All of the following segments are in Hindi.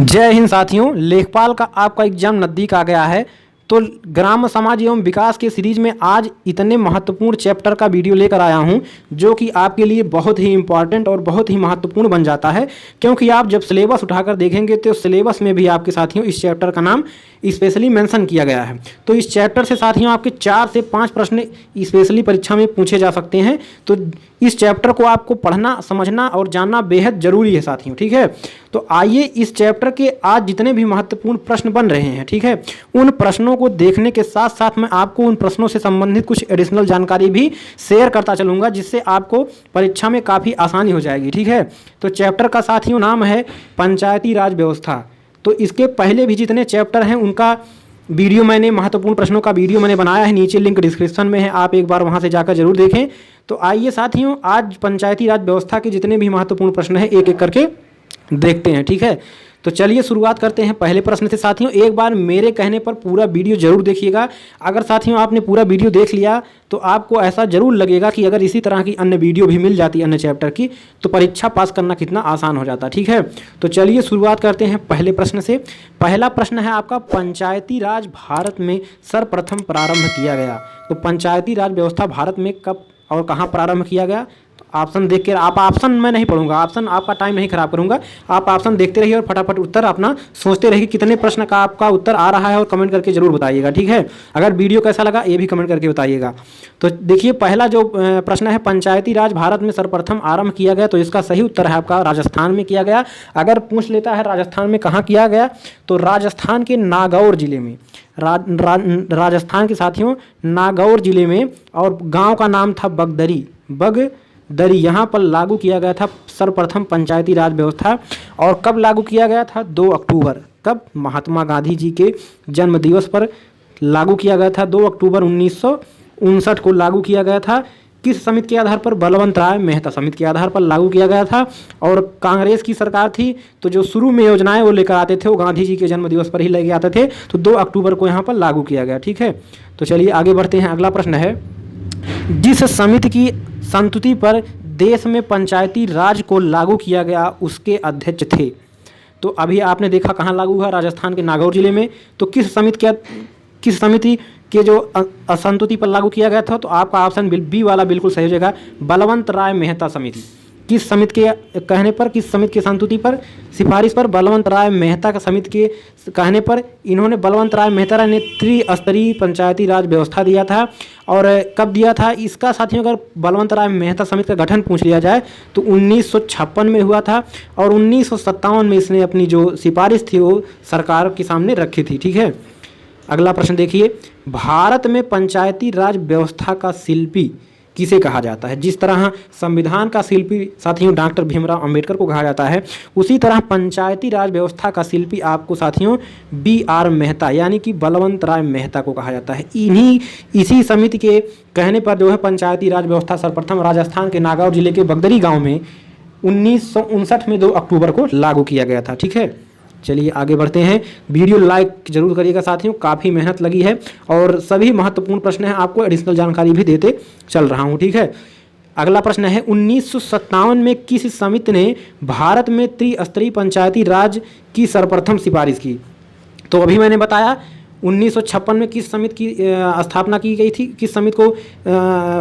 जय हिंद साथियों, लेखपाल का आपका एग्जाम नज़दीक आ गया है। तो ग्राम समाज एवं विकास के सीरीज में आज इतने महत्वपूर्ण चैप्टर का वीडियो लेकर आया हूं जो कि आपके लिए बहुत ही इंपॉर्टेंट और बहुत ही महत्वपूर्ण बन जाता है, क्योंकि आप जब सिलेबस उठाकर देखेंगे तो सिलेबस में भी आपके साथियों इस चैप्टर का नाम स्पेशली मेंशन किया गया है। तो इस चैप्टर से साथियों आपके 4 से 5 प्रश्न स्पेशली परीक्षा में पूछे जा सकते हैं। तो इस चैप्टर को आपको पढ़ना, समझना और जानना बेहद ज़रूरी है साथियों, ठीक है। तो आइए इस चैप्टर के आज जितने भी महत्वपूर्ण प्रश्न बन रहे हैं, ठीक है, उन प्रश्नों को देखने के साथ साथ मैं आपको उन प्रश्नों से संबंधित कुछ एडिशनल जानकारी भी शेयर करता चलूँगा, जिससे आपको परीक्षा में काफ़ी आसानी हो जाएगी, ठीक है। तो चैप्टर का साथियों नाम है पंचायती राज व्यवस्था। तो इसके पहले भी जितने चैप्टर हैं उनका वीडियो मैंने, महत्वपूर्ण प्रश्नों का वीडियो मैंने बनाया है, नीचे लिंक डिस्क्रिप्शन में है, आप एक बार वहां से जाकर जरूर देखें। तो आइए साथियों आज पंचायती राज व्यवस्था के जितने भी महत्वपूर्ण प्रश्न हैं एक एक करके देखते हैं, ठीक है। तो चलिए शुरुआत करते हैं पहले प्रश्न से। साथियों एक बार मेरे कहने पर पूरा वीडियो जरूर देखिएगा। अगर साथियों आपने पूरा वीडियो देख लिया तो आपको ऐसा जरूर लगेगा कि अगर इसी तरह की अन्य वीडियो भी मिल जाती अन्य चैप्टर की तो परीक्षा पास करना कितना आसान हो जाता, ठीक है। तो चलिए शुरुआत करते हैं पहले प्रश्न से। पहला प्रश्न है आपका, पंचायती राज भारत में सर्वप्रथम प्रारंभ किया गया। तो पंचायती राज व्यवस्था भारत में कब और कहाँ प्रारंभ किया गया? ऑप्शन देख के, आप ऑप्शन मैं नहीं पढ़ूंगा, ऑप्शन आपका टाइम नहीं खराब करूंगा, आप ऑप्शन देखते रहिए और फटाफट उत्तर अपना सोचते रहिए कितने प्रश्न का आपका उत्तर आ रहा है और कमेंट करके जरूर बताइएगा, ठीक है। अगर वीडियो कैसा लगा ये भी कमेंट करके बताइएगा। तो देखिए पहला जो प्रश्न है, पंचायती राज भारत में सर्वप्रथम आरंभ किया गया, तो इसका सही उत्तर है आपका राजस्थान में किया गया। अगर पूछ लेता है राजस्थान में कहाँ किया गया, तो राजस्थान के नागौर जिले में, राजस्थान के साथियों नागौर जिले में, और गाँव का नाम था बगदरी, यहाँ पर लागू किया गया था सर्वप्रथम पंचायती राज व्यवस्था। और कब लागू किया गया था? 2 अक्टूबर। कब? महात्मा गांधी जी के जन्म दिवस पर लागू किया गया था। 2 अक्टूबर 1959 को लागू किया गया था। किस समिति के आधार पर? बलवंत राय मेहता समिति के आधार पर लागू किया गया था। और कांग्रेस की सरकार थी, तो जो शुरू में योजनाएं वो लेकर आते थे वो गांधी जी के जन्म दिवस पर ही लेके आते थे। तो 2 अक्टूबर को यहाँ पर लागू किया गया, ठीक है। तो चलिए आगे बढ़ते हैं। अगला प्रश्न है, जिस समिति की संस्तुति पर देश में पंचायती राज को लागू किया गया उसके अध्यक्ष थे। तो अभी आपने देखा कहाँ लागू हुआ? राजस्थान के नागौर जिले में। तो किस समिति के जो संस्तुति पर लागू किया गया था? तो आपका ऑप्शन बी वाला बिल्कुल सही हो जाएगा, बलवंत राय मेहता समिति। किस समिति के कहने पर, किस समिति की संस्तुति पर, सिफारिश पर? बलवंत राय मेहता का समिति के कहने पर इन्होंने, बलवंत राय मेहता ने त्रिस्तरीय पंचायती राज व्यवस्था दिया था। और कब दिया था इसका साथियों? अगर बलवंत राय मेहता समिति का गठन पूछ लिया जाए तो 1956 में हुआ था। और 1957 में इसने अपनी जो सिफारिश थी वो सरकार के सामने रखी थी, ठीक है। अगला प्रश्न देखिए, भारत में पंचायती राज व्यवस्था का शिल्पी किसे कहा जाता है? जिस तरह संविधान का शिल्पी साथियों डॉक्टर भीमराव अंबेडकर को कहा जाता है, उसी तरह पंचायती राज व्यवस्था का शिल्पी आपको साथियों BR मेहता यानी कि बलवंत राय मेहता को कहा जाता है। इसी समिति के कहने पर जो है पंचायती राज व्यवस्था सर्वप्रथम राजस्थान के नागौर जिले के बगदरी गाँव में 1959 में 2 अक्टूबर को लागू किया गया था, ठीक है। चलिए आगे बढ़ते हैं। वीडियो लाइक जरूर करिएगा साथियों, काफ़ी मेहनत लगी है और सभी महत्वपूर्ण प्रश्न हैं, आपको एडिशनल जानकारी भी देते चल रहा हूं, ठीक है। अगला प्रश्न है, 1957 में किस समिति ने भारत में त्रिस्तरीय पंचायती राज की सर्वप्रथम सिफारिश की? तो अभी मैंने बताया 1956 में किस समिति की स्थापना की गई थी, किस समिति को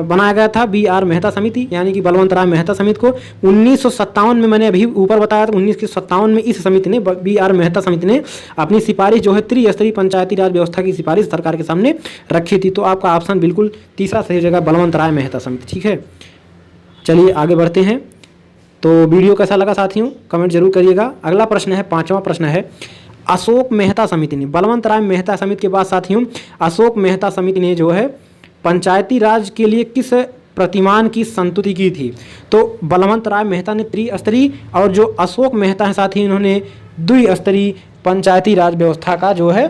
बनाया गया था? BR मेहता समिति यानी कि बलवंत राय मेहता समिति को। 1957 में मैंने अभी ऊपर बताया था, 1957 में इस समिति ने, BR मेहता समिति ने अपनी सिफारिश जो है त्रिस्तरीय पंचायती राज व्यवस्था की सिफारिश सरकार के सामने रखी थी। तो आपका ऑप्शन बिल्कुल तीसरा सही जगह बलवंत राय मेहता समिति, ठीक है। चलिए आगे बढ़ते हैं। तो वीडियो कैसा लगा साथियों कमेंट जरूर करिएगा। अगला प्रश्न है, 5वां प्रश्न है, अशोक मेहता समिति ने, बलवंत राय मेहता समिति के बाद साथियों अशोक मेहता समिति ने जो है पंचायती राज के लिए किस प्रतिमान की संस्तुति की थी? तो बलवंत राय मेहता ने त्रिस्तरीय, और जो अशोक मेहता है साथी इन्होंने द्विस्तरीय पंचायती राज व्यवस्था का जो है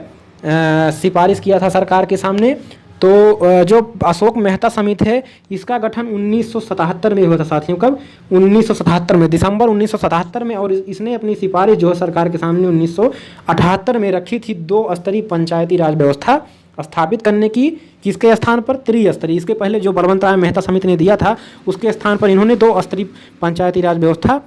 सिफारिश किया था सरकार के सामने। तो जो अशोक मेहता समिति है इसका गठन 1977 में हुआ था साथियों। कब? 1977 में, दिसंबर 1977 में। और इसने अपनी सिफारिश जो है सरकार के सामने 1978 में रखी थी 2 स्तरीय पंचायती राज व्यवस्था स्थापित करने की। किसके स्थान पर? त्रिस्तरीय। इसके पहले जो बलवंत राय मेहता समिति ने दिया था उसके स्थान पर इन्होंने 2 स्तरीय पंचायती राज व्यवस्था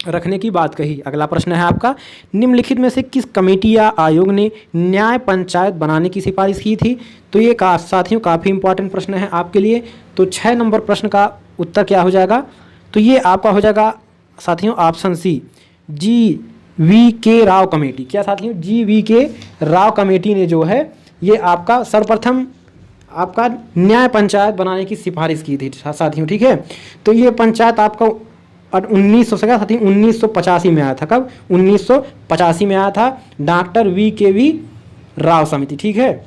रखने की बात कही। अगला प्रश्न है आपका, निम्नलिखित में से किस कमेटी या आयोग ने न्याय पंचायत बनाने की सिफारिश की थी? तो ये साथियों काफ़ी इंपॉर्टेंट प्रश्न है आपके लिए। तो 6 नंबर प्रश्न का उत्तर क्या हो जाएगा? तो ये आपका हो जाएगा साथियों option C, GVK Rao committee. क्या साथियों? GVK राव कमेटी ने जो है ये आपका सर्वप्रथम आपका न्याय पंचायत बनाने की सिफारिश की थी साथियों, ठीक है। तो ये पंचायत आपका 1985 में आया था। कब? 1985 में आया था, डॉक्टर VKV राव समिति, ठीक है।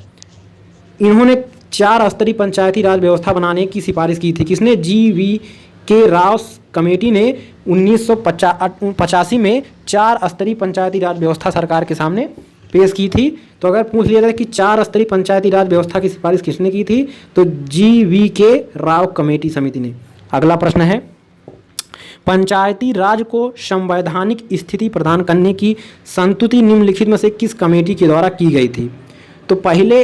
इन्होंने 4 स्तरीय पंचायती राज व्यवस्था बनाने की सिफारिश की थी। किसने? GVK राव कमेटी ने 1985 में 4 स्तरीय पंचायती राज व्यवस्था सरकार के सामने पेश की थी। तो अगर पूछ लिया जाए कि 4 स्तरीय पंचायती राज व्यवस्था की सिफारिश किसने की थी, तो GVK राव कमेटी समिति ने। अगला प्रश्न है, पंचायती राज को संवैधानिक स्थिति प्रदान करने की संस्तुति निम्नलिखित में से किस कमेटी के द्वारा की गई थी? तो पहले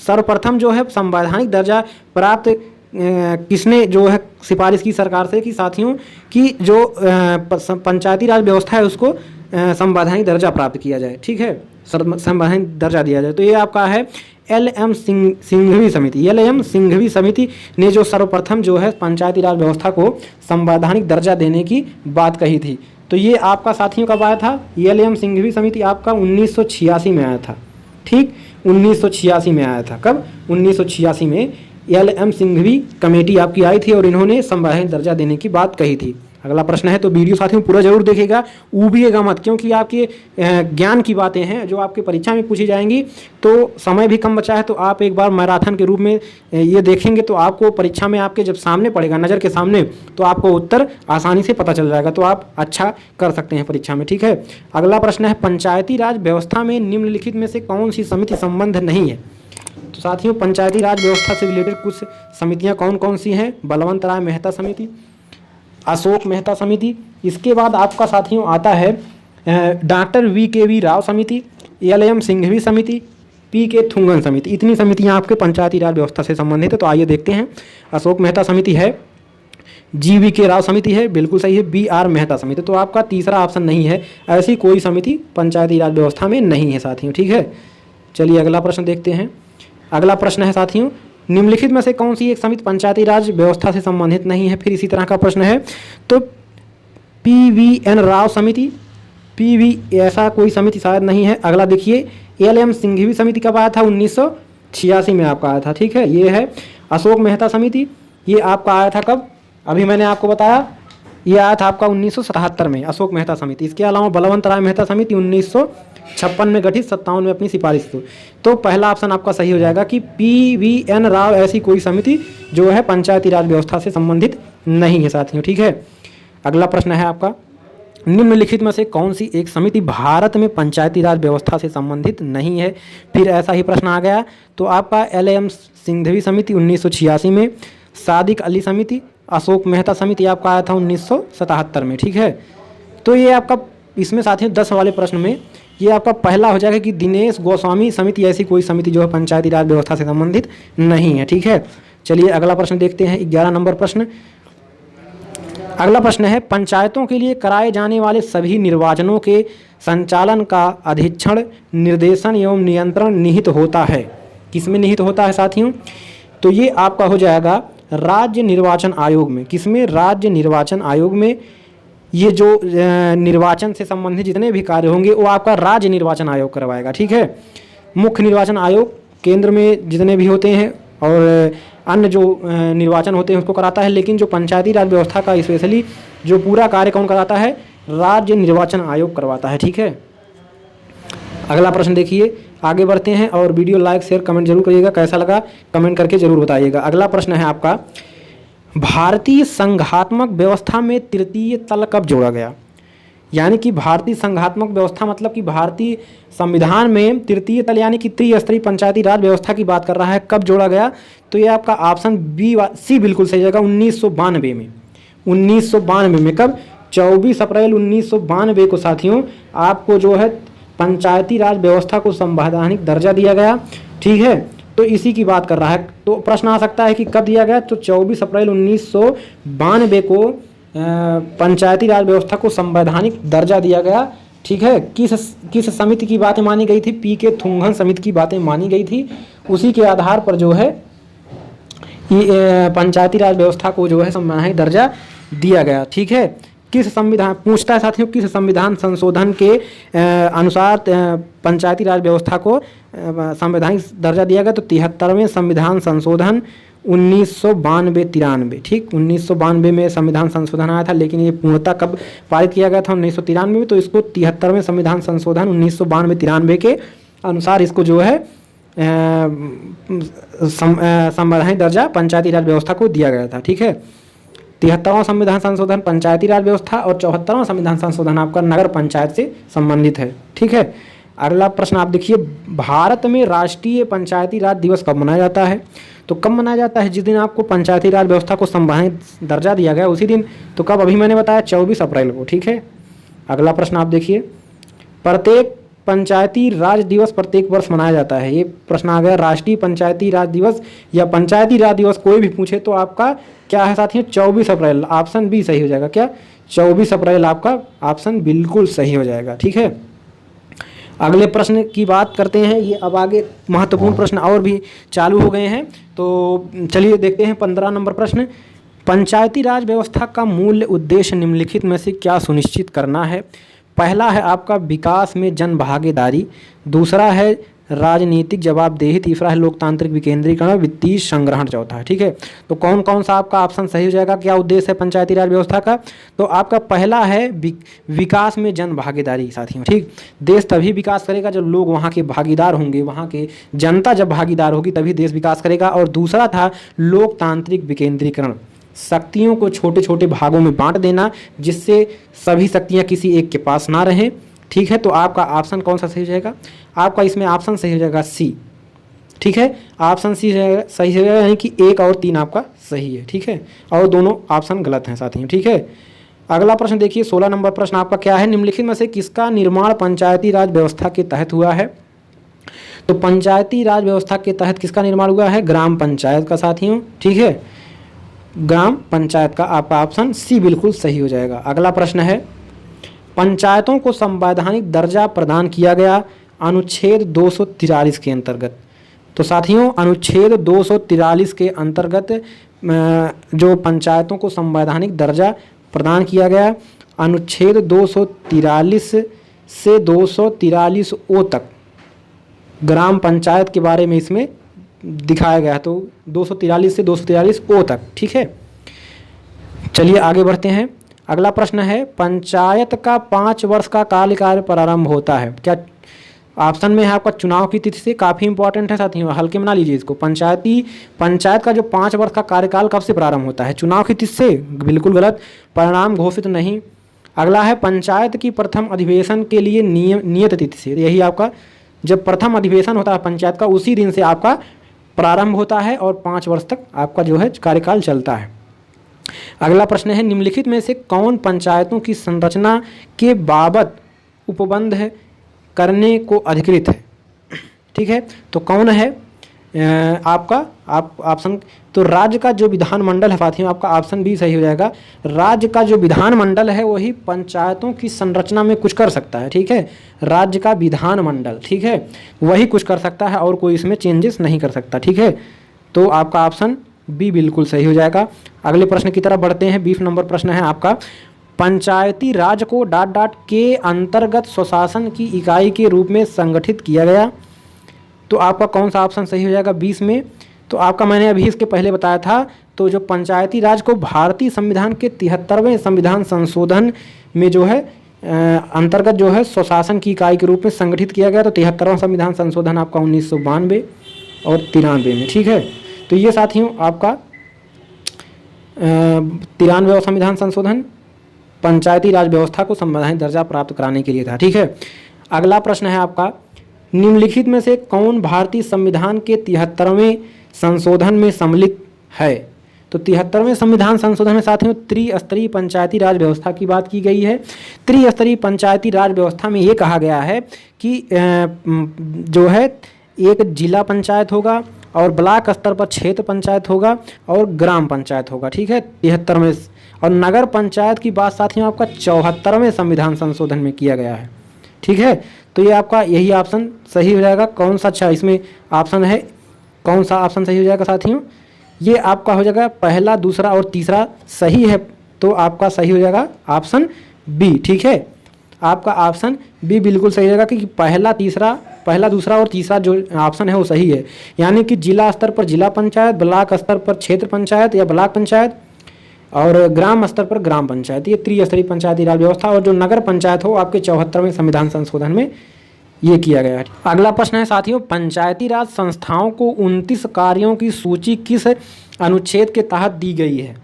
सर्वप्रथम जो है संवैधानिक दर्जा प्राप्त किसने जो है सिफारिश की सरकार से कि साथियों कि जो पंचायती राज व्यवस्था है उसको संवैधानिक दर्जा प्राप्त किया जाए, ठीक है, संवैधानिक दर्जा दिया जाए। तो ये आपका है LM सिंघवी समिति। LM सिंघवी समिति ने जो सर्वप्रथम जो है पंचायती राज व्यवस्था को संवैधानिक दर्जा देने की बात कही थी। तो ये आपका साथियों कब आया था? LM सिंघवी समिति आपका 1986 में आया था, ठीक, 1986 में आया था। कब? 1986 में LM सिंघवी कमेटी आपकी आई थी और इन्होंने संवैधानिक दर्जा देने की बात कही थी। अगला प्रश्न है, तो वीडियो साथियों पूरा जरूर देखिएगा, ऊबिएगा मत, क्योंकि आपके ज्ञान की बातें हैं जो आपके परीक्षा में पूछी जाएंगी। तो समय भी कम बचा है, तो आप एक बार मैराथन के रूप में ये देखेंगे तो आपको परीक्षा में आपके जब सामने पड़ेगा, नज़र के सामने, तो आपको उत्तर आसानी से पता चल जाएगा, तो आप अच्छा कर सकते हैं परीक्षा में, ठीक है। अगला प्रश्न है, पंचायती राज व्यवस्था में निम्नलिखित में से कौन सी समिति संबंध नहीं है? तो साथियों पंचायती राज व्यवस्था से रिलेटेड कुछ समितियाँ कौन कौन सी हैं? बलवंत राय मेहता समिति, अशोक मेहता समिति, इसके बाद आपका साथियों आता है डॉक्टर VKV राव समिति, LM सिंघवी समिति, PK थुंगन समिति। इतनी समितियां आपके पंचायती राज व्यवस्था से संबंधित है। तो आइए देखते हैं। अशोक मेहता समिति है, GVK राव समिति है, बिल्कुल सही है, BR मेहता समिति। तो आपका तीसरा ऑप्शन नहीं है, ऐसी कोई समिति पंचायती राज व्यवस्था में नहीं है साथियों, ठीक है। चलिए अगला प्रश्न देखते हैं। अगला प्रश्न है साथियों, निम्नलिखित में से कौन सी एक समिति पंचायती राज व्यवस्था से संबंधित नहीं है? फिर इसी तरह का प्रश्न है, तो PVN राव समिति, PV ऐसा कोई समिति शायद नहीं है। अगला देखिए, LM सिंघवी समिति कब आया था? 1986 में आपका आया था, ठीक है। ये है अशोक मेहता समिति, ये आपका आया था कब? अभी मैंने आपको बताया, ये आया था आपका 1977 में अशोक मेहता समिति। इसके अलावा बलवंत राय मेहता समिति 1956 में गठित, 57 में अपनी सिफारिश थी। तो पहला ऑप्शन आपका सही हो जाएगा कि PVN राव ऐसी कोई समिति जो है पंचायती राज व्यवस्था से संबंधित नहीं है साथियों, ठीक है। अगला प्रश्न है आपका, निम्नलिखित में से कौन सी एक समिति भारत में पंचायती राज व्यवस्था से संबंधित नहीं है? फिर ऐसा ही प्रश्न आ गया। तो आपका LM सिंघवी समिति 1986 में, सादिक अली समिति, अशोक मेहता समिति आपका आया था 1977 में, ठीक है। तो ये आपका इसमें साथियों 10 वाले प्रश्न में ये आपका पहला हो जाएगा कि दिनेश गोस्वामी समिति ऐसी कोई समिति जो है पंचायती राज व्यवस्था से संबंधित नहीं है, ठीक है। चलिए अगला प्रश्न देखते हैं, 11 नंबर प्रश्न। अगला प्रश्न है, पंचायतों के लिए कराए जाने वाले सभी निर्वाचनों के संचालन का अधीक्षण, निर्देशन एवं नियंत्रण निहित होता है। किसमें निहित होता है साथियों? तो ये आपका हो जाएगा राज्य निर्वाचन आयोग में। किसमें? राज्य निर्वाचन आयोग में। ये जो निर्वाचन से संबंधित जितने भी कार्य होंगे वो आपका राज्य निर्वाचन आयोग करवाएगा, ठीक है। मुख्य निर्वाचन आयोग केंद्र में जितने भी होते हैं और अन्य जो निर्वाचन होते हैं उसको कराता है, लेकिन जो पंचायती राज व्यवस्था का स्पेशली जो पूरा कार्य कौन कराता है? राज्य निर्वाचन आयोग करवाता है, ठीक है। अगला प्रश्न देखिए, आगे बढ़ते हैं और वीडियो लाइक शेयर कमेंट जरूर करिएगा, कैसा लगा कमेंट करके जरूर बताइएगा। अगला प्रश्न है आपका, भारतीय संघात्मक व्यवस्था में तृतीय तल कब जोड़ा गया? यानी कि भारतीय संघात्मक व्यवस्था मतलब कि भारतीय संविधान में तृतीय तल यानी कि त्रिस्तरीय पंचायती राज व्यवस्था की बात कर रहा है, कब जोड़ा गया? तो ये आपका ऑप्शन सी बिल्कुल सही जगह 1992 में। 1992 में कब? 24 अप्रैल 1992 को साथियों आपको जो है पंचायती राज व्यवस्था को संवैधानिक दर्जा दिया गया, ठीक है। तो इसी की बात कर रहा है। तो प्रश्न आ सकता है कि कब दिया गया? तो 24 अप्रैल 1992 को पंचायती राज व्यवस्था को संवैधानिक दर्जा दिया गया। ठीक है, किस समिति की बातें मानी गई थी? पी.के. थुंगन समिति की बातें मानी गई थी। उसी के आधार पर जो है पंचायती राज व्यवस्था को जो है संवैधानिक दर्जा दिया गया। ठीक है, किस संविधान पूछता है साथियों, किस संविधान संशोधन के अनुसार पंचायती राज व्यवस्था को संवैधानिक दर्जा दिया गया? तो 73वें संविधान संशोधन 1992-93। ठीक, 1992 में संविधान संशोधन आया था, लेकिन ये पूर्णतः कब पारित किया गया था? 1993 में। तो इसको 73वें संविधान संशोधन 1992-93 के अनुसार इसको जो है संवैधानिक दर्जा पंचायती राज व्यवस्था को दिया गया था। ठीक है, 73वां संविधान संशोधन पंचायती राज व्यवस्था और 74वां संविधान संशोधन आपका नगर पंचायत से संबंधित है। ठीक है, अगला प्रश्न आप देखिए, भारत में राष्ट्रीय पंचायती राज दिवस कब मनाया जाता है? तो कब मनाया जाता है? जिस दिन आपको पंचायती राज व्यवस्था को संवैधानिक दर्जा दिया गया उसी दिन। तो कब? अभी मैंने बताया 24 अप्रैल को। ठीक है, अगला प्रश्न आप देखिए, प्रत्येक पंचायती राज दिवस प्रत्येक वर्ष मनाया जाता है। ये प्रश्न आ गया, राष्ट्रीय पंचायती राज दिवस या पंचायती राज दिवस कोई भी पूछे तो आपका क्या है साथियों? 24 अप्रैल। ऑप्शन बी सही हो जाएगा। क्या? 24 अप्रैल आपका ऑप्शन बिल्कुल सही हो जाएगा। ठीक है, अगले प्रश्न की बात करते हैं। ये अब आगे महत्वपूर्ण प्रश्न और भी चालू हो गए हैं, तो चलिए देखते हैं 15 नंबर प्रश्न। पंचायती राज व्यवस्था का मूल उद्देश्य निम्नलिखित में से क्या सुनिश्चित करना है? पहला है आपका विकास में जन भागीदारी, दूसरा है राजनीतिक जवाबदेही, तीसरा है लोकतांत्रिक विकेंद्रीकरण, वित्तीय संग्रहण चौथा है। ठीक है, तो कौन कौन सा आपका ऑप्शन सही हो जाएगा? क्या उद्देश्य है पंचायती राज व्यवस्था का? तो आपका पहला है विकास में जन भागीदारी साथियों। ठीक, देश तभी विकास करेगा जब लोग वहाँ के भागीदार होंगे, वहाँ के जनता जब भागीदार होगी तभी देश विकास करेगा। और दूसरा था लोकतांत्रिक विकेंद्रीकरण, शक्तियों को छोटे छोटे भागों में बांट देना जिससे सभी शक्तियाँ किसी एक के पास ना रहें। ठीक है, तो आपका ऑप्शन कौन सा सही हो जाएगा? आपका इसमें ऑप्शन सही हो जाएगा सी। ठीक है, ऑप्शन सी सही हो जाएगा, यानी कि 1 और 3 आपका सही है। ठीक है, और दोनों ऑप्शन गलत हैं साथियों। ठीक है, अगला प्रश्न देखिए, 16 नंबर प्रश्न आपका क्या है? निम्नलिखित में से किसका निर्माण पंचायती राज व्यवस्था के तहत हुआ है? तो पंचायती राज व्यवस्था के तहत किसका निर्माण हुआ है? ग्राम पंचायत का साथियों। ठीक है, ग्राम पंचायत का आपका ऑप्शन सी बिल्कुल सही हो जाएगा। अगला प्रश्न है, पंचायतों को संवैधानिक दर्जा प्रदान किया गया अनुच्छेद 243 के अंतर्गत। तो साथियों अनुच्छेद 243 के अंतर्गत जो पंचायतों को संवैधानिक दर्जा प्रदान किया गया, अनुच्छेद 243 से 243 ओ तक ग्राम पंचायत के बारे में इसमें दिखाया गया। तो 243 से 243 ओ तक। ठीक है, चलिए आगे बढ़ते हैं। अगला प्रश्न है, पंचायत का 5 वर्ष का कार्यकाल प्रारंभ होता है? क्या ऑप्शन में है आपका चुनाव की तिथि से? काफ़ी इंपॉर्टेंट है साथियों, हल्के में ना लीजिए इसको। पंचायत का जो 5 वर्ष का कार्यकाल कब से प्रारंभ होता है? चुनाव की तिथि से? बिल्कुल गलत, परिणाम घोषित नहीं। अगला है, पंचायत की प्रथम अधिवेशन के लिए नियत तिथि से? यही आपका जब प्रथम अधिवेशन होता है पंचायत का उसी दिन से आपका प्रारंभ होता है और 5 वर्ष तक आपका जो है कार्यकाल चलता है। अगला प्रश्न है, निम्नलिखित में से कौन पंचायतों की संरचना के बाबत उपबंध करने को अधिकृत है? ठीक है, तो कौन है आपका ऑप्शन? तो राज्य का जो विधानमंडल है साथियों, आपका ऑप्शन भी सही हो जाएगा। राज्य का जो विधानमंडल है वही पंचायतों की संरचना में कुछ कर सकता है। ठीक है, राज्य का विधानमंडल, ठीक है, वही कुछ कर सकता है और कोई इसमें चेंजेस नहीं कर सकता। ठीक है, तो आपका ऑप्शन बी बिल्कुल सही हो जाएगा। अगले प्रश्न की तरफ बढ़ते हैं। 20 नंबर प्रश्न है आपका, पंचायती राज को ... के अंतर्गत स्वशासन की इकाई के रूप में संगठित किया गया। तो आपका कौन सा ऑप्शन सही हो जाएगा 20 में? तो आपका मैंने अभी इसके पहले बताया था, तो जो पंचायती राज को भारतीय संविधान के 73वें संविधान संशोधन में जो है अंतर्गत जो है स्वशासन की इकाई के रूप में संगठित किया गया। तो 73वां संविधान संशोधन आपका 1992 और 93 में। ठीक है, तो ये साथियों आपका 93वां संविधान संशोधन पंचायती राज व्यवस्था को संवैधानिक दर्जा प्राप्त कराने के लिए था। ठीक है, अगला प्रश्न है आपका, निम्नलिखित में से कौन भारतीय संविधान के 73वें संशोधन में सम्मिलित है? तो 73वें संविधान संशोधन में साथियों त्रिस्तरीय पंचायती राज व्यवस्था की बात की गई है। त्रिस्तरीय पंचायती राज व्यवस्था में ये कहा गया है कि जो है एक जिला पंचायत होगा और ब्लॉक स्तर पर क्षेत्र पंचायत होगा और ग्राम पंचायत होगा। ठीक है, 73 में और नगर पंचायत की बात साथियों आपका 74वें संविधान संशोधन में किया गया है। ठीक है, तो ये आपका यही ऑप्शन सही हो जाएगा। कौन सा अच्छा इसमें ऑप्शन है, कौन सा ऑप्शन सही हो जाएगा साथियों? ये आपका हो जाएगा पहला, दूसरा और तीसरा सही है, तो आपका सही हो जाएगा ऑप्शन बी। ठीक है, आपका ऑप्शन बी बिल्कुल सही रहेगा कि पहला, दूसरा और तीसरा जो ऑप्शन है वो सही है। यानी कि जिला स्तर पर जिला पंचायत, ब्लॉक स्तर पर क्षेत्र पंचायत या ब्लॉक पंचायत और ग्राम स्तर पर ग्राम पंचायत, ये त्रिस्तरीय पंचायती राज व्यवस्था। और जो नगर पंचायत हो आपके 74वें संविधान संशोधन में ये किया गया है। अगला प्रश्न है साथियों, पंचायती राज संस्थाओं को 29 कार्यों की सूची किस अनुच्छेद के तहत दी गई है?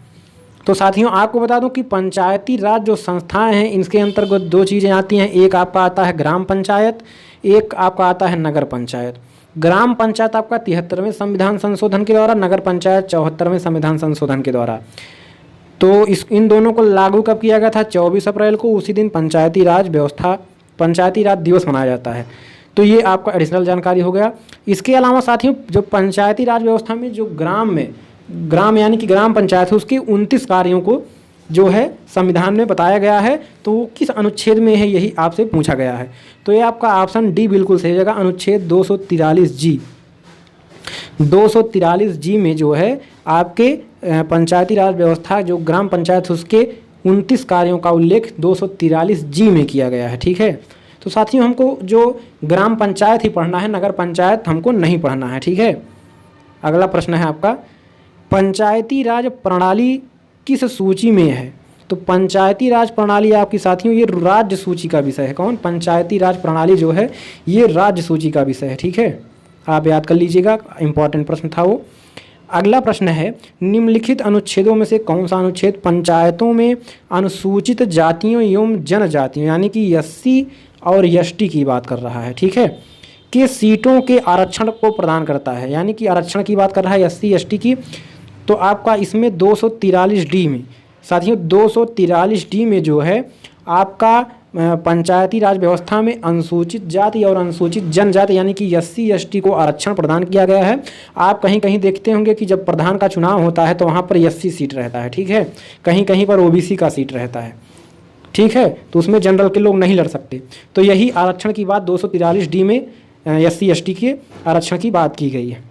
तो साथियों आपको बता दूं कि पंचायती राज जो संस्थाएं हैं इनके अंतर्गत दो चीज़ें आती हैं। एक आपका आता है ग्राम पंचायत, एक आपका आता है नगर पंचायत। ग्राम पंचायत आपका 73वें संविधान संशोधन के द्वारा, नगर पंचायत 74वें संविधान संशोधन के द्वारा। तो इन दोनों को लागू कब किया गया था? 24 अप्रैल को। उसी दिन पंचायती राज दिवस मनाया जाता है। तो ये आपका एडिशनल जानकारी हो गया। इसके अलावा साथियों जो पंचायती राज व्यवस्था में जो ग्राम यानी कि ग्राम पंचायत है उसके 29 कार्यों को जो है संविधान में बताया गया है, तो वो किस अनुच्छेद में है यही आपसे पूछा गया है। तो ये आपका ऑप्शन डी बिल्कुल सही जगह, अनुच्छेद 243 जी में जो है आपके पंचायती राज व्यवस्था जो ग्राम पंचायत उसके 29 कार्यों का उल्लेख 243 जी में किया गया है। ठीक है, तो साथियों हमको जो ग्राम पंचायत ही पढ़ना है, नगर पंचायत हमको नहीं पढ़ना है। ठीक है, अगला प्रश्न है आपका, पंचायती राज प्रणाली किस सूची में है? तो पंचायती राज प्रणाली आपकी साथियों ये राज्य सूची का विषय है। कौन? पंचायती राज प्रणाली जो है ये राज्य सूची का विषय है। ठीक है, आप याद कर लीजिएगा, इंपॉर्टेंट प्रश्न था वो। अगला प्रश्न है, निम्नलिखित अनुच्छेदों में से कौन सा अनुच्छेद पंचायतों में अनुसूचित जातियों एवं जनजातियों यानी कि एससी और एसटी की बात कर रहा है? ठीक है, के सीटों के आरक्षण को प्रदान करता है, यानी कि आरक्षण की बात कर रहा है एससी एसटी की। तो आपका इसमें 243 डी में साथियों 243 डी में जो है आपका पंचायती राज व्यवस्था में अनुसूचित जाति और अनुसूचित जनजाति यानी कि एससी एसटी को आरक्षण प्रदान किया गया है। आप कहीं कहीं देखते होंगे कि जब प्रधान का चुनाव होता है तो वहाँ पर एससी सीट रहता है। ठीक है, कहीं कहीं पर ओबीसी का सीट रहता है। ठीक है, तो उसमें जनरल के लोग नहीं लड़ सकते। तो यही आरक्षण की बात 243 डी में एससी एसटी के आरक्षण की बात की गई है।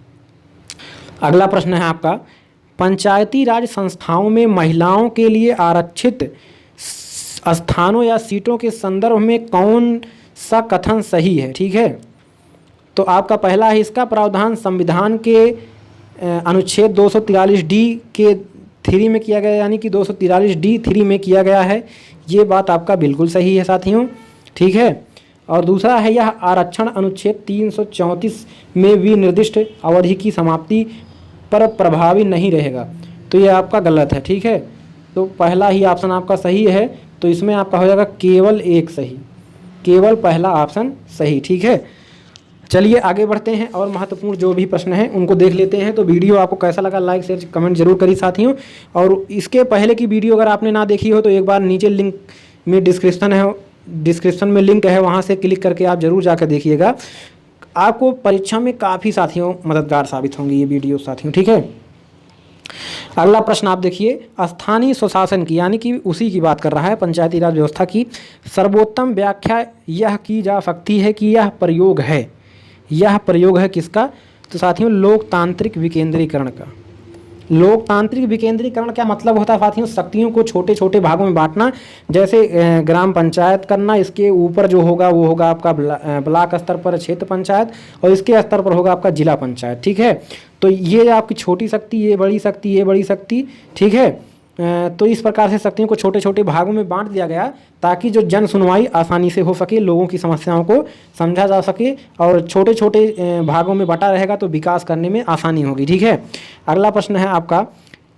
अगला प्रश्न है आपका, पंचायती राज संस्थाओं में महिलाओं के लिए आरक्षित स्थानों या सीटों के संदर्भ में कौन सा कथन सही है? ठीक है, तो आपका पहला है इसका प्रावधान संविधान के अनुच्छेद 243 डी के 3 में किया गया, यानी कि 243 डी 3 में किया गया है। ये बात आपका बिल्कुल सही है साथियों। ठीक है, और दूसरा है यह आरक्षण अनुच्छेद 334 में विनिर्दिष्ट अवधि की समाप्ति पर प्रभावी नहीं रहेगा, तो ये आपका गलत है। ठीक है, तो पहला ही ऑप्शन आपका सही है, तो इसमें आपका हो जाएगा केवल एक सही, केवल पहला ऑप्शन सही। ठीक है, चलिए आगे बढ़ते हैं और महत्वपूर्ण जो भी प्रश्न हैं उनको देख लेते हैं। तो वीडियो आपको कैसा लगा लाइक शेयर कमेंट जरूर करिए साथियों। और इसके पहले की वीडियो अगर आपने ना देखी हो तो एक बार नीचे लिंक में डिस्क्रिप्शन में लिंक है, वहाँ से क्लिक करके आप जरूर जाकर देखिएगा। आपको परीक्षा में काफ़ी साथियों मददगार साबित होंगी ये वीडियो साथियों। ठीक है, अगला प्रश्न आप देखिए, स्थानीय स्वशासन की यानी कि उसी की बात कर रहा है, पंचायती राज व्यवस्था की सर्वोत्तम व्याख्या यह की जा सकती है कि यह प्रयोग है किसका? तो साथियों लोकतांत्रिक विकेंद्रीकरण का। लोकतांत्रिक विकेंद्रीकरण क्या मतलब होता है साथियों? शक्तियों को छोटे छोटे भागों में बांटना, जैसे ग्राम पंचायत करना, इसके ऊपर जो होगा वो होगा आपका ब्लॉक स्तर पर क्षेत्र पंचायत और इसके स्तर पर होगा आपका जिला पंचायत। ठीक है, तो ये आपकी छोटी शक्ति, ये बड़ी शक्ति, ये बड़ी शक्ति। ठीक है, तो इस प्रकार से शक्तियों को छोटे छोटे भागों में बांट दिया गया ताकि जो जन सुनवाई आसानी से हो सके, लोगों की समस्याओं को समझा जा सके, और छोटे छोटे भागों में बटा रहेगा तो विकास करने में आसानी होगी। ठीक है, अगला प्रश्न है आपका,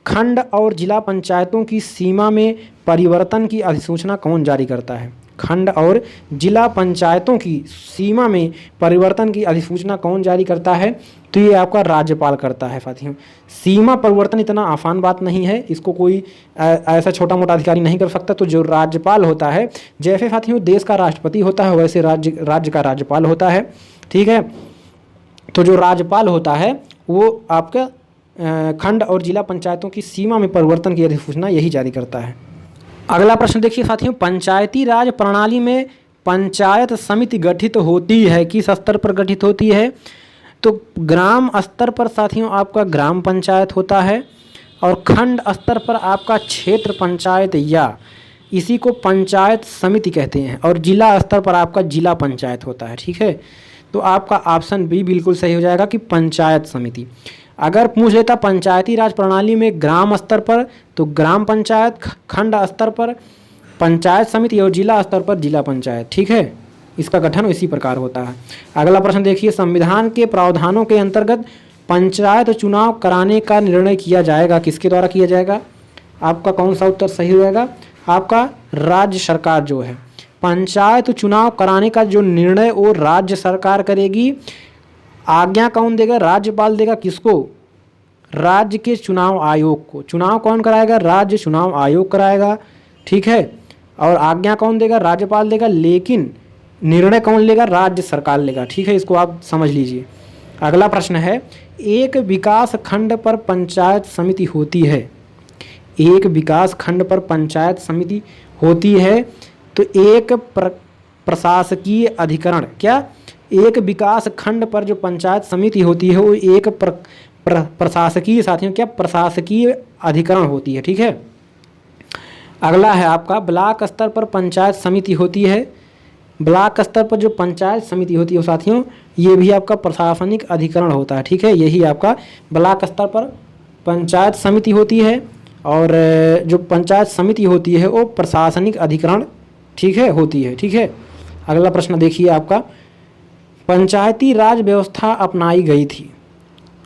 खंड और जिला पंचायतों की सीमा में परिवर्तन की अधिसूचना कौन जारी करता है? खंड और जिला पंचायतों की सीमा में परिवर्तन की अधिसूचना कौन जारी करता है? तो ये आपका राज्यपाल करता है साथियों। सीमा परिवर्तन इतना आसान बात नहीं है, इसको कोई ऐसा छोटा मोटा अधिकारी नहीं कर सकता। तो जो राज्यपाल होता है, जैसे साथियों देश का राष्ट्रपति होता है वैसे राज्य का राज्यपाल होता है। ठीक है, तो जो राज्यपाल होता है वो आपका खंड और जिला पंचायतों की सीमा में परिवर्तन की अधिसूचना यही जारी करता है। अगला प्रश्न देखिए साथियों, पंचायती राज प्रणाली में पंचायत समिति गठित होती है, किस स्तर पर गठित होती है? तो ग्राम स्तर पर साथियों आपका ग्राम पंचायत होता है, और खंड स्तर पर आपका क्षेत्र पंचायत या इसी को पंचायत समिति कहते हैं, और जिला स्तर पर आपका जिला पंचायत होता है। ठीक है, तो आपका ऑप्शन बी बिल्कुल सही हो जाएगा कि पंचायत समिति। अगर पूछ लेता पंचायती राज प्रणाली में ग्राम स्तर पर, तो ग्राम पंचायत, खंड स्तर पर पंचायत समिति और जिला स्तर पर जिला पंचायत। ठीक है, इसका गठन इसी प्रकार होता है। अगला प्रश्न देखिए, संविधान के प्रावधानों के अंतर्गत पंचायत चुनाव कराने का निर्णय किया जाएगा, किसके द्वारा किया जाएगा? आपका कौन सा उत्तर सही रहेगा? आपका राज्य सरकार जो है, पंचायत चुनाव कराने का जो निर्णय वो राज्य सरकार करेगी। आज्ञा कौन देगा? राज्यपाल देगा। किसको? राज्य के चुनाव आयोग को। चुनाव कौन कराएगा? राज्य चुनाव आयोग कराएगा। ठीक है, और आज्ञा कौन देगा? राज्यपाल देगा, लेकिन निर्णय कौन लेगा? राज्य सरकार लेगा। ठीक है, इसको आप समझ लीजिए। अगला प्रश्न है, एक विकास खंड पर पंचायत समिति होती है, एक विकास खंड पर पंचायत समिति होती है, तो एक प्रशासकीय अधिकरण, क्या? एक विकास खंड पर जो पंचायत समिति होती है वो एक प्रशासकीय, साथियों क्या? प्रशासकीय अधिकरण होती है। ठीक है, अगला है आपका ब्लॉक स्तर पर पंचायत समिति होती है। ब्लॉक स्तर पर जो पंचायत समिति होती है साथियों, ये भी आपका प्रशासनिक अधिकरण होता है। ठीक है, यही आपका ब्लॉक स्तर पर पंचायत समिति होती है, और जो पंचायत समिति होती है वो प्रशासनिक अधिकरण, ठीक है, होती है। ठीक है, अगला प्रश्न देखिए आपका, पंचायती राज व्यवस्था अपनाई गई थी।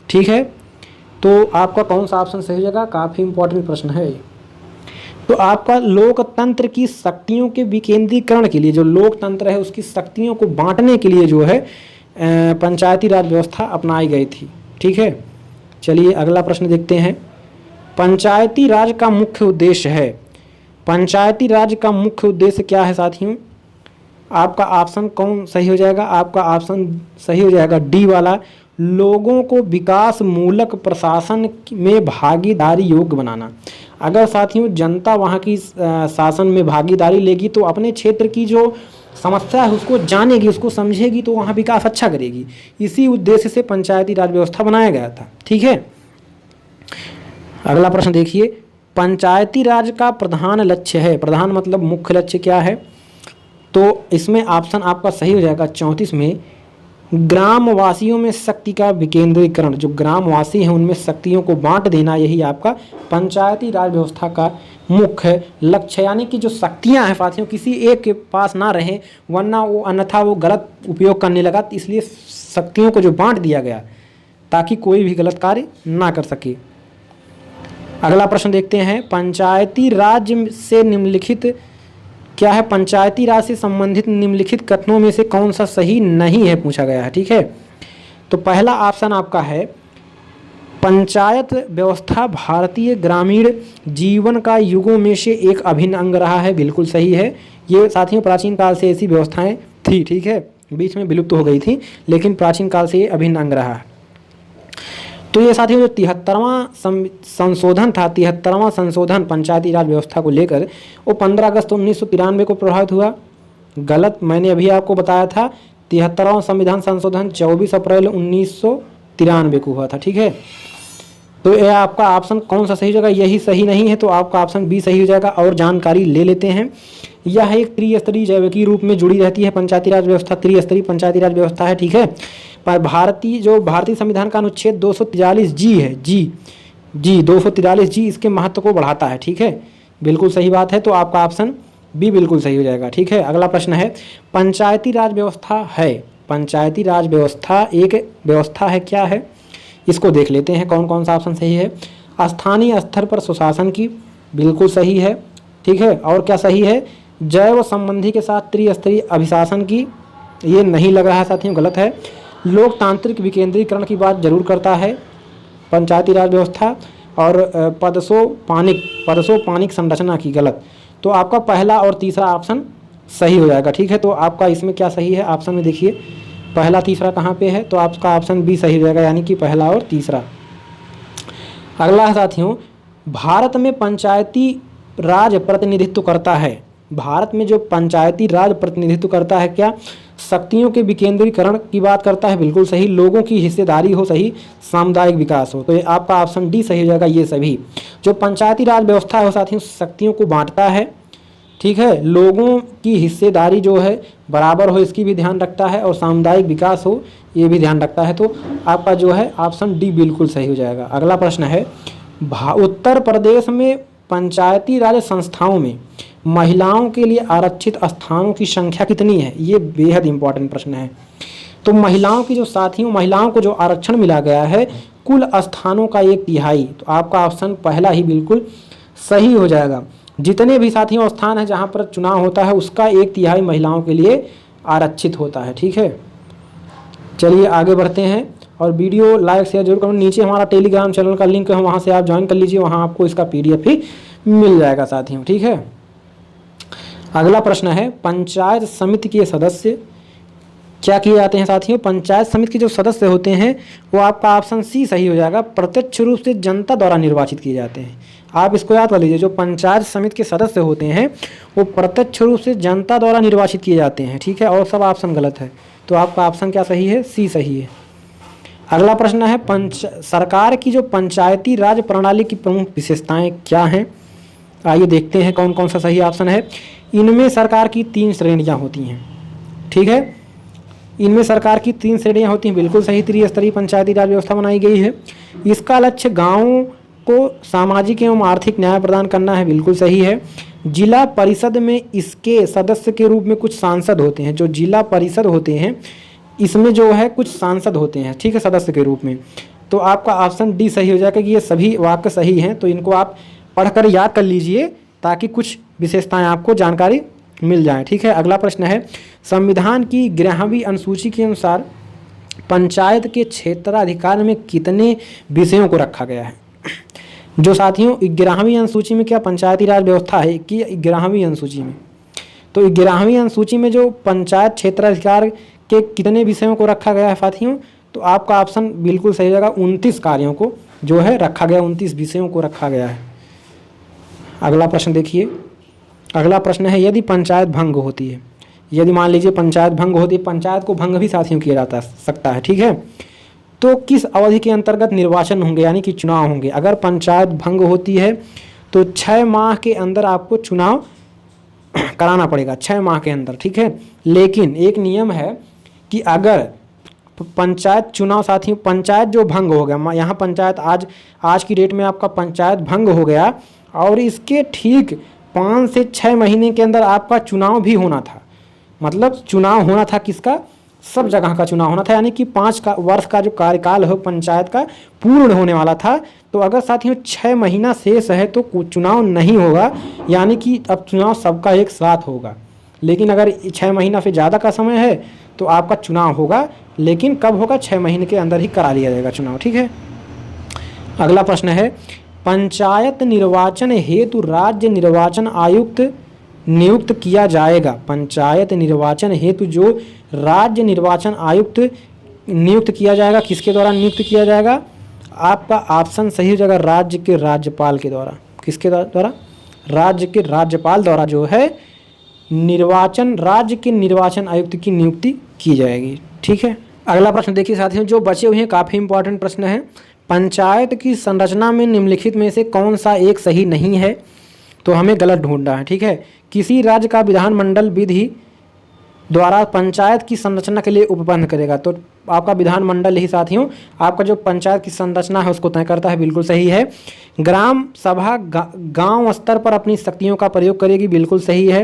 ठीक है, तो आपका कौन सा ऑप्शन सही हो जाएगा? काफ़ी इंपॉर्टेंट प्रश्न है। तो आपका लोकतंत्र की शक्तियों के विकेंद्रीकरण के लिए, जो लोकतंत्र है उसकी शक्तियों को बांटने के लिए जो है पंचायती राज व्यवस्था अपनाई गई थी। ठीक है, चलिए अगला प्रश्न देखते हैं। पंचायती राज का मुख्य उद्देश्य है, पंचायती राज का मुख्य उद्देश्य क्या है साथियों? आपका ऑप्शन कौन सही हो जाएगा? आपका ऑप्शन सही हो जाएगा डी वाला, लोगों को विकास मूलक प्रशासन में भागीदारी योग्य बनाना। अगर साथियों जनता वहाँ की शासन में भागीदारी लेगी तो अपने क्षेत्र की जो समस्या है उसको जानेगी, उसको समझेगी, तो वहाँ विकास अच्छा करेगी। इसी उद्देश्य से पंचायती राज व्यवस्था बनाया गया था। ठीक है, अगला प्रश्न देखिए, पंचायती राज का प्रधान लक्ष्य है, प्रधान मतलब मुख्य लक्ष्य क्या है? तो इसमें ऑप्शन आपका सही हो जाएगा 34 में, ग्रामवासियों में शक्ति का विकेंद्रीकरण। जो ग्रामवासी हैं उनमें शक्तियों को बांट देना, यही आपका पंचायती राज व्यवस्था का मुख्य लक्ष्य है। यानी कि जो शक्तियां हैं साथियों किसी एक के पास ना रहें, वरना वो अन्यथा वो गलत उपयोग करने लगा, तो इसलिए शक्तियों को जो बांट दिया गया ताकि कोई भी गलत कार्य ना कर सके। अगला प्रश्न देखते हैं, पंचायती राज से निम्नलिखित क्या है? पंचायती राज से संबंधित निम्नलिखित कथनों में से कौन सा सही नहीं है, पूछा गया है। ठीक है, तो पहला ऑप्शन आपका है, पंचायत व्यवस्था भारतीय ग्रामीण जीवन का युगों में से एक अभिन्न अंग रहा है, बिल्कुल सही है। ये साथियों प्राचीन काल से ऐसी व्यवस्थाएं थी। ठीक है, बीच में विलुप्त हो गई थी, लेकिन प्राचीन काल से ये अभिन्न अंग रहा है। तो ये साथियों जो 73वां संशोधन था, 73वां संशोधन पंचायती राज व्यवस्था को लेकर, वो 15 अगस्त 1993 को प्रभावित हुआ। गलत, मैंने अभी आपको बताया था 73वां संविधान संशोधन 24 अप्रैल 1993 को हुआ था। ठीक है, तो ये आपका ऑप्शन कौन सा सही हो जाएगा? यही सही नहीं है, तो आपका ऑप्शन बी सही हो जाएगा। और जानकारी ले लेते हैं, यह एक त्रिस्तरीय जैविकी रूप में जुड़ी रहती है पंचायती राज व्यवस्था, त्रिस्तरीय पंचायती राज व्यवस्था है। ठीक है, पर भारतीय संविधान का अनुच्छेद 243 जी है, जी 243 जी इसके महत्व को बढ़ाता है। ठीक है, बिल्कुल सही बात है, तो आपका ऑप्शन बी बिल्कुल सही हो जाएगा। ठीक है, अगला प्रश्न है, पंचायती राज व्यवस्था है, पंचायती राज व्यवस्था एक व्यवस्था है, क्या है? इसको देख लेते हैं कौन कौन सा ऑप्शन सही है। स्थानीय स्तर पर सुशासन की, बिल्कुल सही है। ठीक है, और क्या सही है? जैव संबंधी के साथ त्रिस्तरीय अभिशासन की, ये नहीं लग रहा है साथियों, गलत है। लोकतांत्रिक विकेंद्रीकरण की बात जरूर करता है पंचायती राज व्यवस्था, और पदसोपानिक संरचना की, गलत। तो आपका पहला और तीसरा ऑप्शन सही हो जाएगा। ठीक है, तो आपका इसमें क्या सही है? ऑप्शन में देखिए पहला तीसरा कहाँ पे है, तो आपका ऑप्शन बी सही हो जाएगा, यानी कि पहला और तीसरा। अगला है साथियों, भारत में पंचायती राज प्रतिनिधित्व करता है। भारत में जो पंचायती राज प्रतिनिधित्व करता है क्या? शक्तियों के विकेंद्रीकरण की बात करता है, बिल्कुल सही। लोगों की हिस्सेदारी हो, सही। सामुदायिक विकास हो, तो ये आपका ऑप्शन डी सही हो जाएगा। ये सभी जो पंचायती राज व्यवस्था है साथियों शक्तियों को बांटता है, ठीक है। लोगों की हिस्सेदारी जो है बराबर हो, इसकी भी ध्यान रखता है, और सामुदायिक विकास हो, ये भी ध्यान रखता है। तो आपका जो है ऑप्शन डी बिल्कुल सही हो जाएगा। अगला प्रश्न है, उत्तर प्रदेश में पंचायती राज संस्थाओं में महिलाओं के लिए आरक्षित स्थानों की संख्या कितनी है? ये बेहद इंपॉर्टेंट प्रश्न है। तो महिलाओं की जो साथियों महिलाओं को जो आरक्षण मिला गया है कुल स्थानों का 1/3, तो आपका ऑप्शन पहला ही बिल्कुल सही हो जाएगा। जितने भी साथियों स्थान है जहां पर चुनाव होता है उसका 1/3 महिलाओं के लिए आरक्षित होता है, ठीक है। चलिए आगे बढ़ते हैं, और वीडियो लाइक शेयर जरूर करें। नीचे हमारा टेलीग्राम चैनल का लिंक है, वहां से आप ज्वाइन कर लीजिए, वहां आपको इसका PDF ही मिल जाएगा साथियों, ठीक है। अगला प्रश्न है, पंचायत समिति के सदस्य क्या किए जाते हैं साथियों? पंचायत समिति के जो सदस्य होते हैं वो आपका ऑप्शन सी सही हो जाएगा, प्रत्यक्ष रूप से जनता द्वारा निर्वाचित किए जाते हैं। आप इसको याद कर लीजिए, जो पंचायत समिति के सदस्य होते हैं वो प्रत्यक्ष रूप से जनता द्वारा निर्वाचित किए जाते हैं, ठीक है। और सब ऑप्शन गलत है, तो आपका ऑप्शन क्या सही है? सी सही है। अगला प्रश्न है, सरकार की जो पंचायती राज प्रणाली की प्रमुख विशेषताएं क्या हैं? आइए देखते हैं कौन कौन सा सही ऑप्शन है। इनमें सरकार की 3 श्रेणियां होती हैं, ठीक है। इनमें सरकार की 3 श्रेणियां होती हैं, बिल्कुल सही। त्रिस्तरीय पंचायती राज व्यवस्था बनाई गई है। इसका लक्ष्य गाँवों को सामाजिक एवं आर्थिक न्याय प्रदान करना है, बिल्कुल सही है। जिला परिषद में इसके सदस्य के रूप में कुछ सांसद होते हैं। जो जिला परिषद होते हैं इसमें जो है कुछ सांसद होते हैं, ठीक है, सदस्य के रूप में। तो आपका ऑप्शन डी सही हो जाएगा कि ये सभी वाक्य सही हैं। तो इनको आप पढ़कर याद कर लीजिए ताकि कुछ विशेषताएं आपको जानकारी मिल जाए, ठीक है। अगला प्रश्न है, संविधान की 11वीं अनुसूची के अनुसार पंचायत के क्षेत्राधिकार में कितने विषयों को रखा गया है? जो साथियों 11वीं अनुसूची में क्या पंचायती राज व्यवस्था है कि 11वीं अनुसूची में? तो 11वीं अनुसूची में जो पंचायत क्षेत्राधिकार के कितने विषयों को रखा गया है साथियों? तो आपका ऑप्शन बिल्कुल सही होगा, 29 कार्यों को जो है रखा गया, 29 विषयों को रखा गया है। अगला प्रश्न देखिए। अगला प्रश्न है, यदि पंचायत भंग होती है, यदि मान लीजिए पंचायत भंग होती है, पंचायत को भंग भी साथियों किया जाता सकता है, ठीक है। तो किस अवधि के अंतर्गत निर्वाचन होंगे यानी कि चुनाव होंगे? अगर पंचायत भंग होती है तो 6 माह के अंदर आपको चुनाव कराना पड़ेगा, 6 माह के अंदर, ठीक है। लेकिन एक नियम है कि अगर पंचायत चुनाव साथियों पंचायत जो भंग हो गया, यहाँ पंचायत आज की डेट में आपका पंचायत भंग हो गया और इसके ठीक 5 से 6 महीने के अंदर आपका चुनाव भी होना था। मतलब चुनाव होना था किसका? सब जगह का चुनाव होना था, यानी कि 5 वर्ष का जो कार्यकाल है पंचायत का पूर्ण होने वाला था। तो अगर साथियों 6 महीना शेष है तो चुनाव नहीं होगा, यानी कि अब चुनाव सबका एक साथ होगा। लेकिन अगर 6 महीना से ज़्यादा का समय है तो आपका चुनाव होगा, लेकिन कब होगा? 6 महीने के अंदर ही करा लिया जाएगा चुनाव, ठीक है। अगला प्रश्न है, पंचायत निर्वाचन हेतु राज्य निर्वाचन आयुक्त नियुक्त किया जाएगा। पंचायत निर्वाचन हेतु जो राज्य निर्वाचन आयुक्त नियुक्त किया जाएगा, किसके द्वारा नियुक्त किया जाएगा? आपका ऑप्शन सही हो जाएगा, राज्य के राज्यपाल के द्वारा। किसके द्वारा? राज्य के राज्यपाल द्वारा जो है राज्य के निर्वाचन आयुक्त की नियुक्ति की जाएगी, ठीक है। अगला प्रश्न देखिए साथियों, जो बचे हुए हैं काफ़ी इंपॉर्टेंट प्रश्न है। पंचायत की संरचना में निम्नलिखित में से कौन सा एक सही नहीं है? तो हमें गलत ढूंढना है, ठीक है। किसी राज्य का विधानमंडल विधि द्वारा पंचायत की संरचना के लिए उपबंध करेगा। तो आपका विधानमंडल ही साथियों आपका जो पंचायत की संरचना है उसको तय करता है, बिल्कुल सही है। ग्राम सभा गांव स्तर पर अपनी शक्तियों का प्रयोग करेगी, बिल्कुल सही है।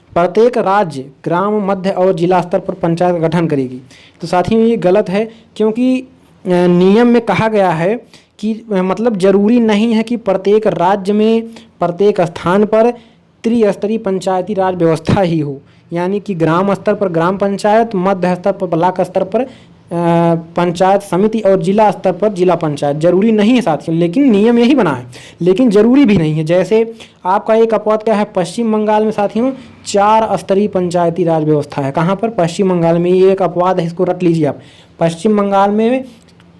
प्रत्येक राज्य ग्राम मध्य और जिला स्तर पर पंचायत का गठन करेगी। तो साथियों ये गलत है, क्योंकि नियम में कहा गया है कि मतलब जरूरी नहीं है कि प्रत्येक राज्य में प्रत्येक स्थान पर त्रिस्तरीय पंचायती राज व्यवस्था ही हो, यानी कि ग्राम स्तर पर ग्राम पंचायत, मध्य स्तर पर ब्लॉक स्तर पर पंचायत समिति और जिला स्तर पर जिला पंचायत। जरूरी नहीं है साथियों, लेकिन नियम यही बना है, लेकिन जरूरी भी नहीं है। जैसे आपका एक अपवाद क्या है, पश्चिम बंगाल में साथियों 4 स्तरीय पंचायती राज व्यवस्था है। कहाँ पर? पश्चिम बंगाल में। ये एक अपवाद है, इसको रट लीजिए आप। पश्चिम बंगाल में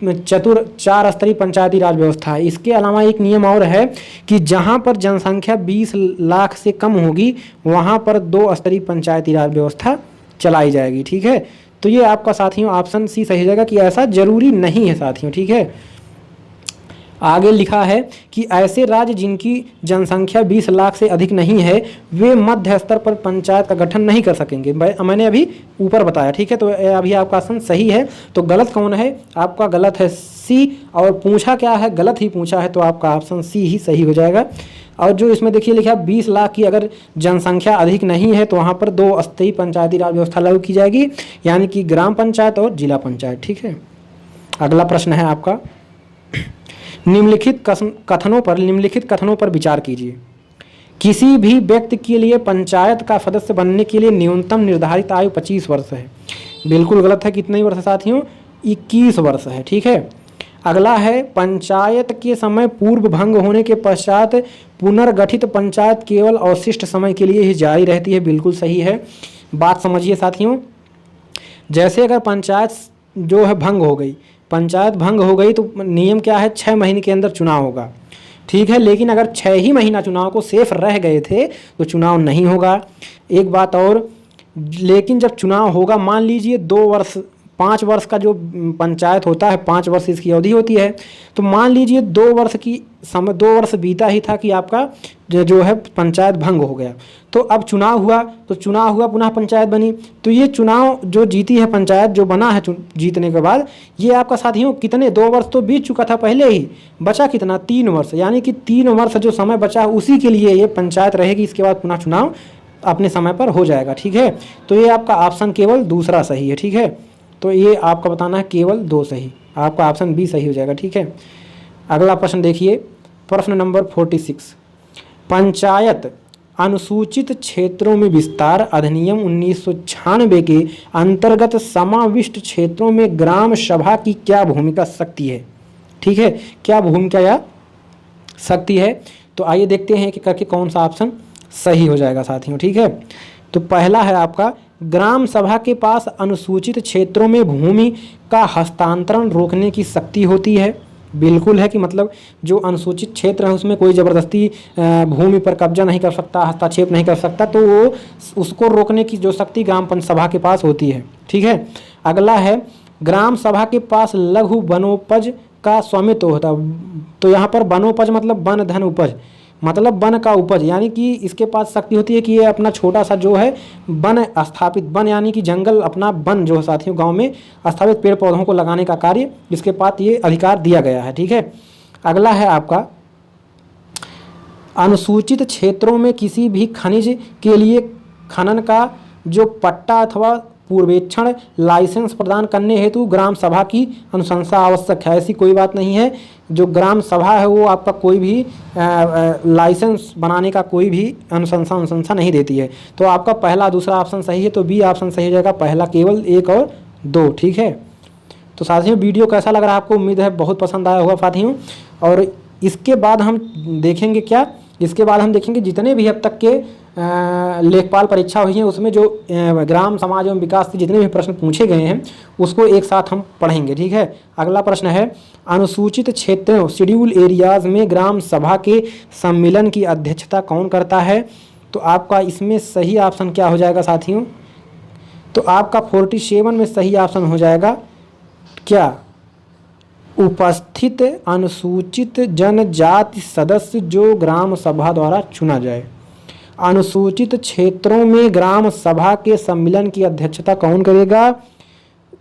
चार स्तरीय पंचायती राज व्यवस्था है। इसके अलावा एक नियम और है कि जहां पर जनसंख्या 20 लाख से कम होगी वहां पर 2 स्तरीय पंचायती राज व्यवस्था चलाई जाएगी। ठीक है, तो ये आपका साथियों ऑप्शन सी सही हो जाएगा कि ऐसा जरूरी नहीं है साथियों। ठीक है, आगे लिखा है कि ऐसे राज्य जिनकी जनसंख्या 20 लाख से अधिक नहीं है वे मध्य स्तर पर पंचायत का गठन नहीं कर सकेंगे। मैंने अभी ऊपर बताया। ठीक है, तो अभी आपका ऑप्शन सही है। तो गलत कौन है? आपका गलत है सी। और पूछा क्या है? गलत ही पूछा है, तो आपका ऑप्शन सी ही सही हो जाएगा। और जो इसमें देखिए लिखा है 20 लाख की अगर जनसंख्या अधिक नहीं है तो वहाँ पर 2 स्तरीय पंचायती राज व्यवस्था लागू की जाएगी, यानी कि ग्राम पंचायत और जिला पंचायत। ठीक है, अगला प्रश्न है आपका, निम्नलिखित कथनों पर विचार कीजिए। किसी भी व्यक्ति के लिए पंचायत का सदस्य बनने के लिए न्यूनतम निर्धारित आयु 25 वर्ष है। बिल्कुल गलत है। कितने वर्ष साथियों? 21 वर्ष है। ठीक है, अगला है पंचायत के समय पूर्व भंग होने के पश्चात पुनर्गठित पंचायत केवल अवशिष्ट समय के लिए ही जारी रहती है। बिल्कुल सही है। बात समझिए साथियों, जैसे अगर पंचायत जो है भंग हो गई, पंचायत भंग हो गई तो नियम क्या है? 6 महीने के अंदर चुनाव होगा। ठीक है, लेकिन अगर 6 ही महीना चुनाव को सेफ रह गए थे तो चुनाव नहीं होगा। एक बात और, लेकिन जब चुनाव होगा, मान लीजिए 2 वर्ष 5 वर्ष का जो पंचायत होता है 5 वर्ष इसकी अवधि होती है, तो मान लीजिए 2 वर्ष बीता ही था कि आपका जो है पंचायत भंग हो गया, तो अब चुनाव हुआ, पुनः पंचायत बनी। तो ये चुनाव जो जीती है पंचायत, जो बना है जीतने के बाद, ये आपका साथियों कितने 2 वर्ष तो बीत चुका था पहले ही, बचा कितना? 3 वर्ष, यानी कि 3 वर्ष जो समय बचा उसी के लिए ये पंचायत रहेगी। इसके बाद पुनः चुनाव अपने समय पर हो जाएगा। ठीक है, तो ये आपका ऑप्शन केवल दूसरा सही है। ठीक है, तो ये आपका बताना है केवल 2 सही, आपका ऑप्शन बी सही हो जाएगा। ठीक है, अगला प्रश्न देखिए, प्रश्न नंबर 46, पंचायत अनुसूचित क्षेत्रों में विस्तार अधिनियम 1996 के अंतर्गत समाविष्ट क्षेत्रों में ग्राम सभा की क्या भूमिका सकती है? ठीक है, क्या भूमिका या सकती है? तो आइए देखते हैं कि करके कौन सा ऑप्शन सही हो जाएगा साथियों। ठीक है, तो पहला है आपका, ग्राम सभा के पास अनुसूचित क्षेत्रों में भूमि का हस्तांतरण रोकने की शक्ति होती है। बिल्कुल है कि मतलब जो अनुसूचित क्षेत्र है उसमें कोई ज़बरदस्ती भूमि पर कब्जा नहीं कर सकता, हस्तक्षेप नहीं कर सकता, तो वो उसको रोकने की जो शक्ति ग्राम सभा के पास होती है। ठीक है, अगला है, ग्राम सभा के पास लघु वनोपज का स्वामित्व होता है। तो यहाँ पर वनोपज मतलब वन धन उपज, मतलब वन का उपज, यानी कि इसके पास शक्ति होती है कि ये अपना छोटा सा जो है वन स्थापित, वन यानी कि जंगल, अपना वन जो है साथियों गांव में स्थापित पेड़ पौधों को लगाने का कार्य इसके पास ये अधिकार दिया गया है। ठीक है, अगला है आपका, अनुसूचित क्षेत्रों में किसी भी खनिज के लिए खनन का जो पट्टा अथवा पूर्वेक्षण लाइसेंस प्रदान करने हेतु ग्राम सभा की अनुशंसा आवश्यक है। ऐसी कोई बात नहीं है। जो ग्राम सभा है वो आपका कोई भी लाइसेंस बनाने का कोई भी अनुशंसा नहीं देती है। तो आपका पहला दूसरा ऑप्शन सही है, तो बी ऑप्शन सही हो जाएगा, पहला केवल 1 और 2। ठीक है, तो साथियों वीडियो कैसा लग रहा है आपको? उम्मीद है बहुत पसंद आया होगा साथियों। और इसके बाद हम देखेंगे क्या? इसके बाद हम देखेंगे जितने भी अब तक के लेखपाल परीक्षा हुई है उसमें जो ग्राम समाज एवं विकास से जितने भी प्रश्न पूछे गए हैं उसको एक साथ हम पढ़ेंगे। ठीक है, अगला प्रश्न है, अनुसूचित क्षेत्रों शेड्यूल एरियाज में ग्राम सभा के सम्मेलन की अध्यक्षता कौन करता है? तो आपका इसमें सही ऑप्शन क्या हो जाएगा साथियों? तो आपका 47 में सही ऑप्शन हो जाएगा क्या? उपस्थित अनुसूचित जनजाति सदस्य जो ग्राम सभा द्वारा चुना जाए। अनुसूचित क्षेत्रों में ग्राम सभा के सम्मेलन की अध्यक्षता कौन करेगा?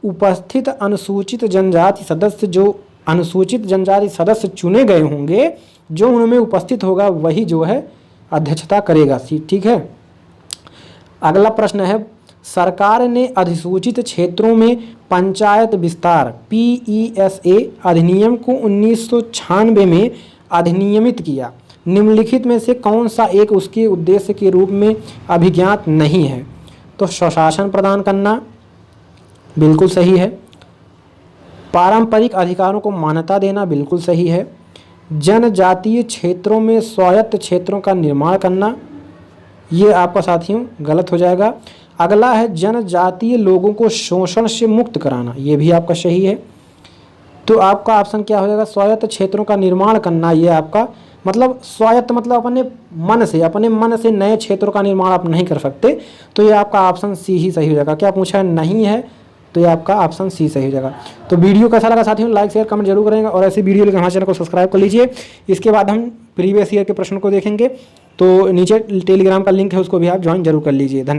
उपस्थित अनुसूचित जनजाति सदस्य, जो अनुसूचित जनजाति सदस्य चुने गए होंगे, जो उनमें उपस्थित होगा वही जो है अध्यक्षता करेगा। ठीक है, अगला प्रश्न है, सरकार ने अधिसूचित क्षेत्रों में पंचायत विस्तार PESA अधिनियम को 1996 में अधिनियमित किया। निम्नलिखित में से कौन सा एक उसके उद्देश्य के रूप में अभिज्ञात नहीं है? तो स्वशासन प्रदान करना, बिल्कुल सही है। पारंपरिक अधिकारों को मान्यता देना, बिल्कुल सही है। जनजातीय क्षेत्रों में स्वायत्त क्षेत्रों का निर्माण करना, ये आपका साथियों गलत हो जाएगा। अगला है जनजातीय लोगों को शोषण से मुक्त कराना, ये भी आपका सही है। तो आपका ऑप्शन क्या हो जाएगा, स्वायत्त क्षेत्रों का निर्माण करना। ये आपका मतलब स्वायत्त मतलब अपने मन से नए क्षेत्रों का निर्माण आप नहीं कर सकते, तो ये आपका ऑप्शन सी ही सही हो जाएगा। क्या पूछा है, नहीं है, तो ये आपका ऑप्शन सी सही हो जाएगा। तो वीडियो कैसा लगा साथियों, लाइक शेयर कमेंट जरूर करेंगे और ऐसी वीडियो लेकर हमारे चैनल को सब्सक्राइब कर लीजिए। इसके बाद हम प्रीवियस ईयर के प्रश्नों को देखेंगे, तो नीचे टेलीग्राम का लिंक है, उसको भी आप ज्वाइन जरूर कर लीजिए। धन्यवाद।